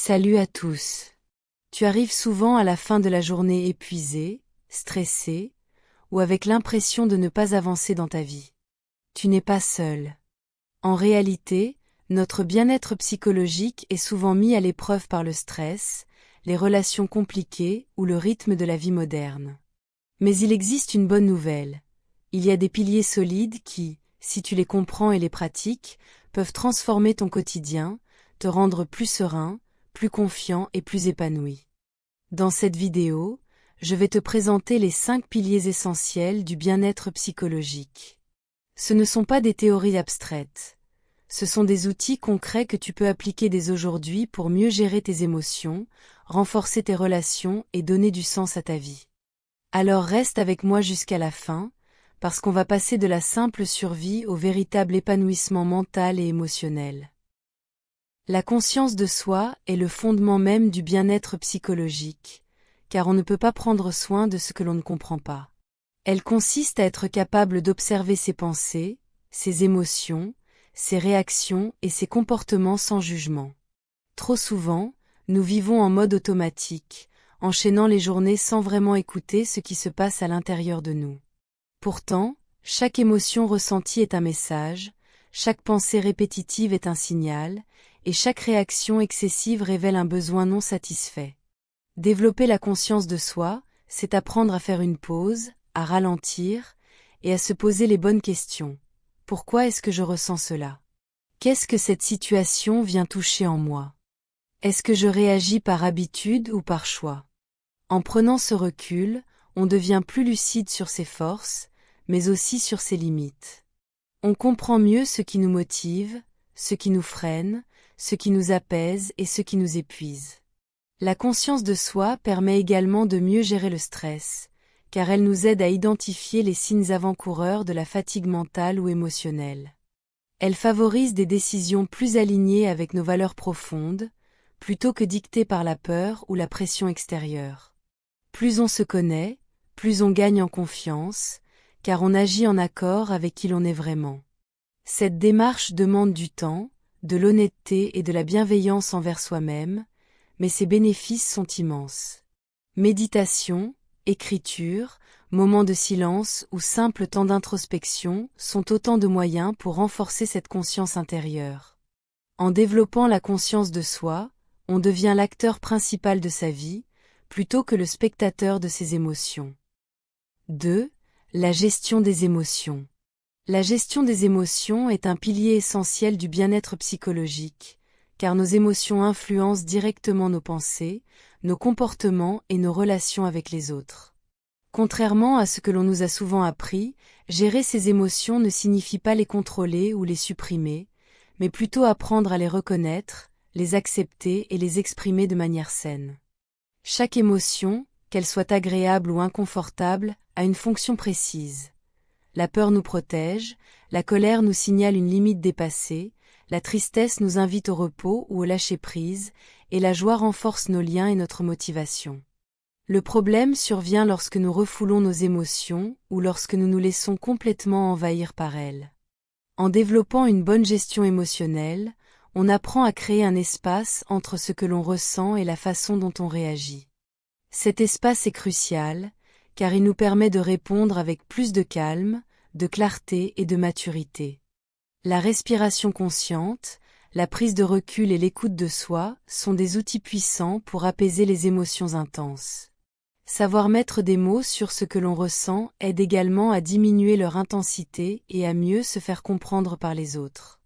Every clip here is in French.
Salut à tous. Tu arrives souvent à la fin de la journée épuisé, stressé, ou avec l'impression de ne pas avancer dans ta vie. Tu n'es pas seul. En réalité, notre bien-être psychologique est souvent mis à l'épreuve par le stress, les relations compliquées ou le rythme de la vie moderne. Mais il existe une bonne nouvelle. Il y a des piliers solides qui, si tu les comprends et les pratiques, peuvent transformer ton quotidien, te rendre plus serein, plus confiant et plus épanoui. Dans cette vidéo, je vais te présenter les 5 piliers essentiels du bien-être psychologique. Ce ne sont pas des théories abstraites. Ce sont des outils concrets que tu peux appliquer dès aujourd'hui pour mieux gérer tes émotions, renforcer tes relations et donner du sens à ta vie. Alors reste avec moi jusqu'à la fin, parce qu'on va passer de la simple survie au véritable épanouissement mental et émotionnel. La conscience de soi est le fondement même du bien-être psychologique, car on ne peut pas prendre soin de ce que l'on ne comprend pas. Elle consiste à être capable d'observer ses pensées, ses émotions, ses réactions et ses comportements sans jugement. Trop souvent, nous vivons en mode automatique, enchaînant les journées sans vraiment écouter ce qui se passe à l'intérieur de nous. Pourtant, chaque émotion ressentie est un message, chaque pensée répétitive est un signal, et chaque réaction excessive révèle un besoin non satisfait. Développer la conscience de soi, c'est apprendre à faire une pause, à ralentir, et à se poser les bonnes questions. Pourquoi est-ce que je ressens cela? Qu'est-ce que cette situation vient toucher en moi? Est-ce que je réagis par habitude ou par choix? En prenant ce recul, on devient plus lucide sur ses forces, mais aussi sur ses limites. On comprend mieux ce qui nous motive, ce qui nous freine, ce qui nous apaise et ce qui nous épuise. La conscience de soi permet également de mieux gérer le stress, car elle nous aide à identifier les signes avant-coureurs de la fatigue mentale ou émotionnelle. Elle favorise des décisions plus alignées avec nos valeurs profondes, plutôt que dictées par la peur ou la pression extérieure. Plus on se connaît, plus on gagne en confiance, car on agit en accord avec qui l'on est vraiment. Cette démarche demande du temps, de l'honnêteté et de la bienveillance envers soi-même, mais ses bénéfices sont immenses. Méditation, écriture, moments de silence ou simple temps d'introspection sont autant de moyens pour renforcer cette conscience intérieure. En développant la conscience de soi, on devient l'acteur principal de sa vie, plutôt que le spectateur de ses émotions. 2. La gestion des émotions. La gestion des émotions est un pilier essentiel du bien-être psychologique, car nos émotions influencent directement nos pensées, nos comportements et nos relations avec les autres. Contrairement à ce que l'on nous a souvent appris, gérer ces émotions ne signifie pas les contrôler ou les supprimer, mais plutôt apprendre à les reconnaître, les accepter et les exprimer de manière saine. Chaque émotion, qu'elle soit agréable ou inconfortable, a une fonction précise. La peur nous protège, la colère nous signale une limite dépassée, la tristesse nous invite au repos ou au lâcher-prise, et la joie renforce nos liens et notre motivation. Le problème survient lorsque nous refoulons nos émotions ou lorsque nous nous laissons complètement envahir par elles. En développant une bonne gestion émotionnelle, on apprend à créer un espace entre ce que l'on ressent et la façon dont on réagit. Cet espace est crucial, car il nous permet de répondre avec plus de calme, de clarté et de maturité. La respiration consciente, la prise de recul et l'écoute de soi sont des outils puissants pour apaiser les émotions intenses. Savoir mettre des mots sur ce que l'on ressent aide également à diminuer leur intensité et à mieux se faire comprendre par les autres.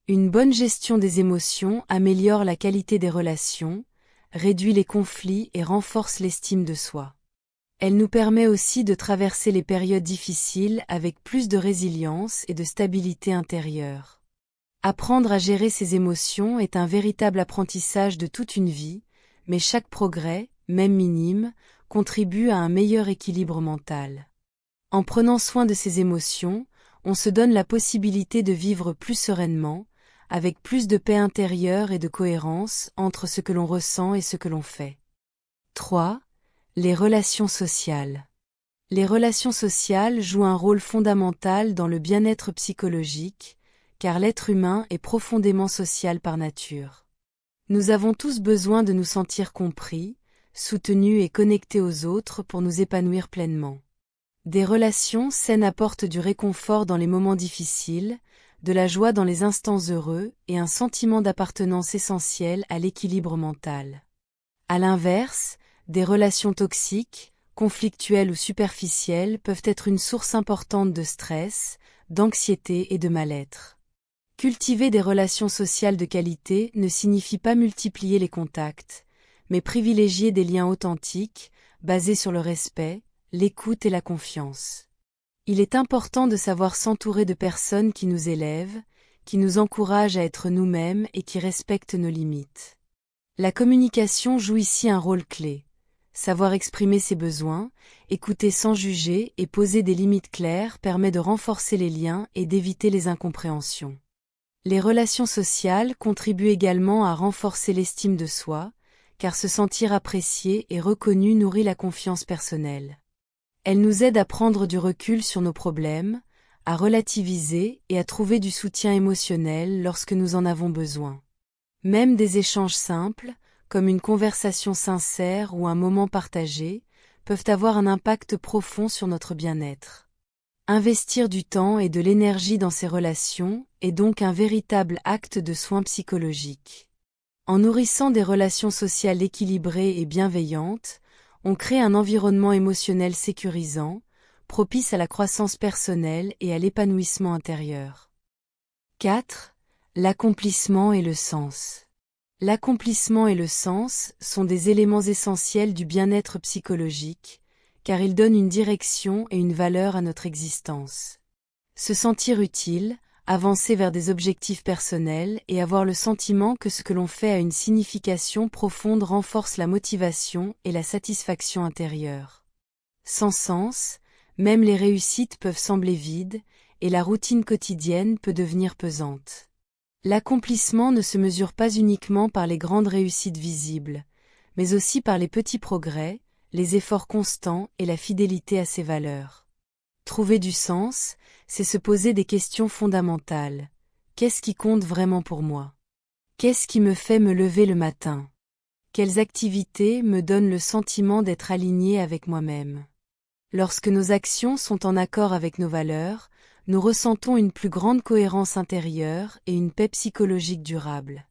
Une bonne gestion des émotions améliore la qualité des relations, réduit les conflits et renforce l'estime de soi. Elle nous permet aussi de traverser les périodes difficiles avec plus de résilience et de stabilité intérieure. Apprendre à gérer ses émotions est un véritable apprentissage de toute une vie, mais chaque progrès, même minime, contribue à un meilleur équilibre mental. En prenant soin de ses émotions, on se donne la possibilité de vivre plus sereinement, avec plus de paix intérieure et de cohérence entre ce que l'on ressent et ce que l'on fait. 3. Les relations sociales. Les relations sociales jouent un rôle fondamental dans le bien-être psychologique, car l'être humain est profondément social par nature. Nous avons tous besoin de nous sentir compris, soutenus et connectés aux autres pour nous épanouir pleinement. Des relations saines apportent du réconfort dans les moments difficiles, de la joie dans les instants heureux et un sentiment d'appartenance essentiel à l'équilibre mental. À l'inverse, des relations toxiques, conflictuelles ou superficielles peuvent être une source importante de stress, d'anxiété et de mal-être. Cultiver des relations sociales de qualité ne signifie pas multiplier les contacts, mais privilégier des liens authentiques, basés sur le respect, l'écoute et la confiance. Il est important de savoir s'entourer de personnes qui nous élèvent, qui nous encouragent à être nous-mêmes et qui respectent nos limites. La communication joue ici un rôle clé. Savoir exprimer ses besoins, écouter sans juger et poser des limites claires permet de renforcer les liens et d'éviter les incompréhensions. Les relations sociales contribuent également à renforcer l'estime de soi, car se sentir apprécié et reconnu nourrit la confiance personnelle. Elles nous aident à prendre du recul sur nos problèmes, à relativiser et à trouver du soutien émotionnel lorsque nous en avons besoin. Même des échanges simples, comme une conversation sincère ou un moment partagé, peuvent avoir un impact profond sur notre bien-être. Investir du temps et de l'énergie dans ces relations est donc un véritable acte de soin psychologique. En nourrissant des relations sociales équilibrées et bienveillantes, on crée un environnement émotionnel sécurisant, propice à la croissance personnelle et à l'épanouissement intérieur. 4. L'accomplissement et le sens. L'accomplissement et le sens sont des éléments essentiels du bien-être psychologique, car ils donnent une direction et une valeur à notre existence. Se sentir utile, avancer vers des objectifs personnels et avoir le sentiment que ce que l'on fait a une signification profonde renforce la motivation et la satisfaction intérieure. Sans sens, même les réussites peuvent sembler vides, et la routine quotidienne peut devenir pesante. L'accomplissement ne se mesure pas uniquement par les grandes réussites visibles, mais aussi par les petits progrès, les efforts constants et la fidélité à ses valeurs. Trouver du sens, c'est se poser des questions fondamentales. Qu'est-ce qui compte vraiment pour moi? Qu'est-ce qui me fait me lever le matin? Quelles activités me donnent le sentiment d'être aligné avec moi-même? Lorsque nos actions sont en accord avec nos valeurs, nous ressentons une plus grande cohérence intérieure et une paix psychologique durable.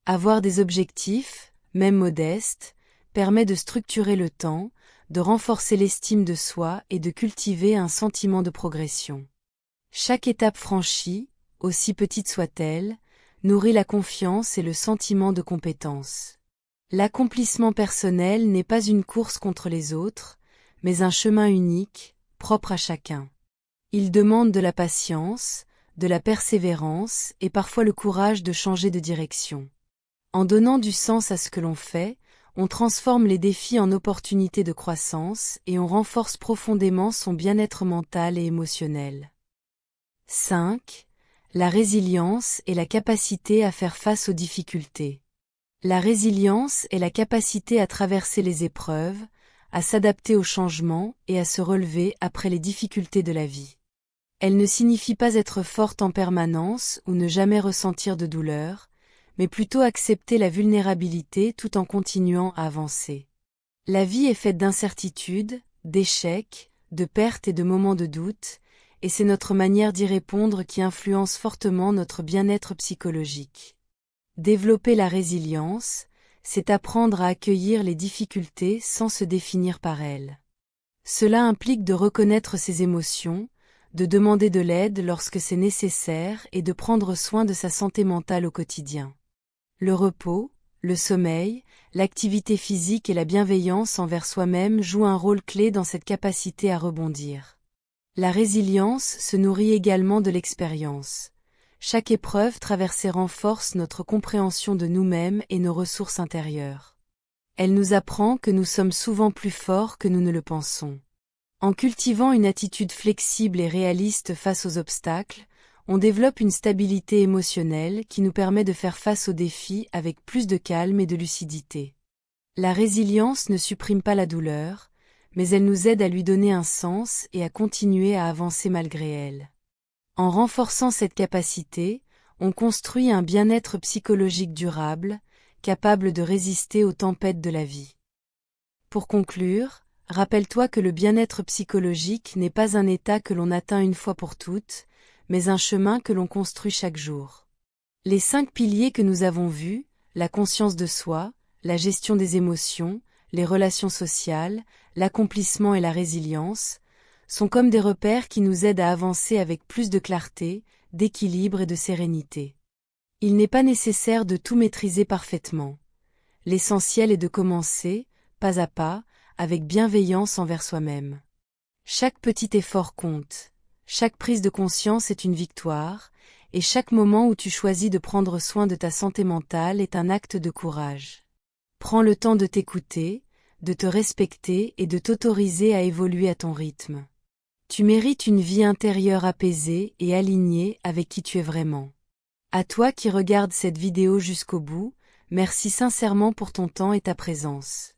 Avoir des objectifs, même modestes, permet de structurer le temps, de renforcer l'estime de soi et de cultiver un sentiment de progression. Chaque étape franchie, aussi petite soit-elle, nourrit la confiance et le sentiment de compétence. L'accomplissement personnel n'est pas une course contre les autres, mais un chemin unique, propre à chacun. Il demande de la patience, de la persévérance et parfois le courage de changer de direction. En donnant du sens à ce que l'on fait, on transforme les défis en opportunités de croissance et on renforce profondément son bien-être mental et émotionnel. 5. La résilience et la capacité à faire face aux difficultés. La résilience est la capacité à traverser les épreuves, à s'adapter aux changements et à se relever après les difficultés de la vie. Elle ne signifie pas être forte en permanence ou ne jamais ressentir de douleur, mais plutôt accepter la vulnérabilité tout en continuant à avancer. La vie est faite d'incertitudes, d'échecs, de pertes et de moments de doute, et c'est notre manière d'y répondre qui influence fortement notre bien-être psychologique. Développer la résilience, c'est apprendre à accueillir les difficultés sans se définir par elles. Cela implique de reconnaître ses émotions, de demander de l'aide lorsque c'est nécessaire et de prendre soin de sa santé mentale au quotidien. Le repos, le sommeil, l'activité physique et la bienveillance envers soi-même jouent un rôle clé dans cette capacité à rebondir. La résilience se nourrit également de l'expérience. Chaque épreuve traversée renforce notre compréhension de nous-mêmes et nos ressources intérieures. Elle nous apprend que nous sommes souvent plus forts que nous ne le pensons. En cultivant une attitude flexible et réaliste face aux obstacles, on développe une stabilité émotionnelle qui nous permet de faire face aux défis avec plus de calme et de lucidité. La résilience ne supprime pas la douleur, mais elle nous aide à lui donner un sens et à continuer à avancer malgré elle. En renforçant cette capacité, on construit un bien-être psychologique durable, capable de résister aux tempêtes de la vie. Pour conclure, rappelle-toi que le bien-être psychologique n'est pas un état que l'on atteint une fois pour toutes, mais un chemin que l'on construit chaque jour. Les 5 piliers que nous avons vus, la conscience de soi, la gestion des émotions, les relations sociales, l'accomplissement et la résilience, sont comme des repères qui nous aident à avancer avec plus de clarté, d'équilibre et de sérénité. Il n'est pas nécessaire de tout maîtriser parfaitement. L'essentiel est de commencer, pas à pas, avec bienveillance envers soi-même. Chaque petit effort compte, chaque prise de conscience est une victoire, et chaque moment où tu choisis de prendre soin de ta santé mentale est un acte de courage. Prends le temps de t'écouter, de te respecter et de t'autoriser à évoluer à ton rythme. Tu mérites une vie intérieure apaisée et alignée avec qui tu es vraiment. À toi qui regardes cette vidéo jusqu'au bout, merci sincèrement pour ton temps et ta présence.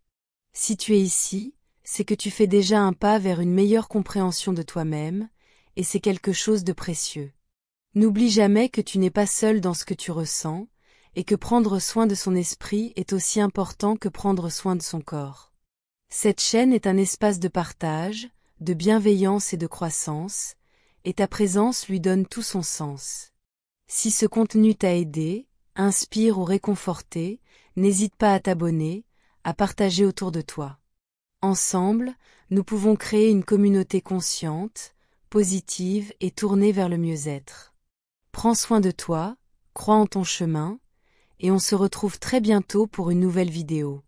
Si tu es ici, c'est que tu fais déjà un pas vers une meilleure compréhension de toi-même, et c'est quelque chose de précieux. N'oublie jamais que tu n'es pas seul dans ce que tu ressens, et que prendre soin de son esprit est aussi important que prendre soin de son corps. Cette chaîne est un espace de partage, de bienveillance et de croissance, et ta présence lui donne tout son sens. Si ce contenu t'a aidé, inspire ou réconforté, n'hésite pas à t'abonner, à partager autour de toi. Ensemble, nous pouvons créer une communauté consciente, positive et tournée vers le mieux-être. Prends soin de toi, crois en ton chemin, et on se retrouve très bientôt pour une nouvelle vidéo.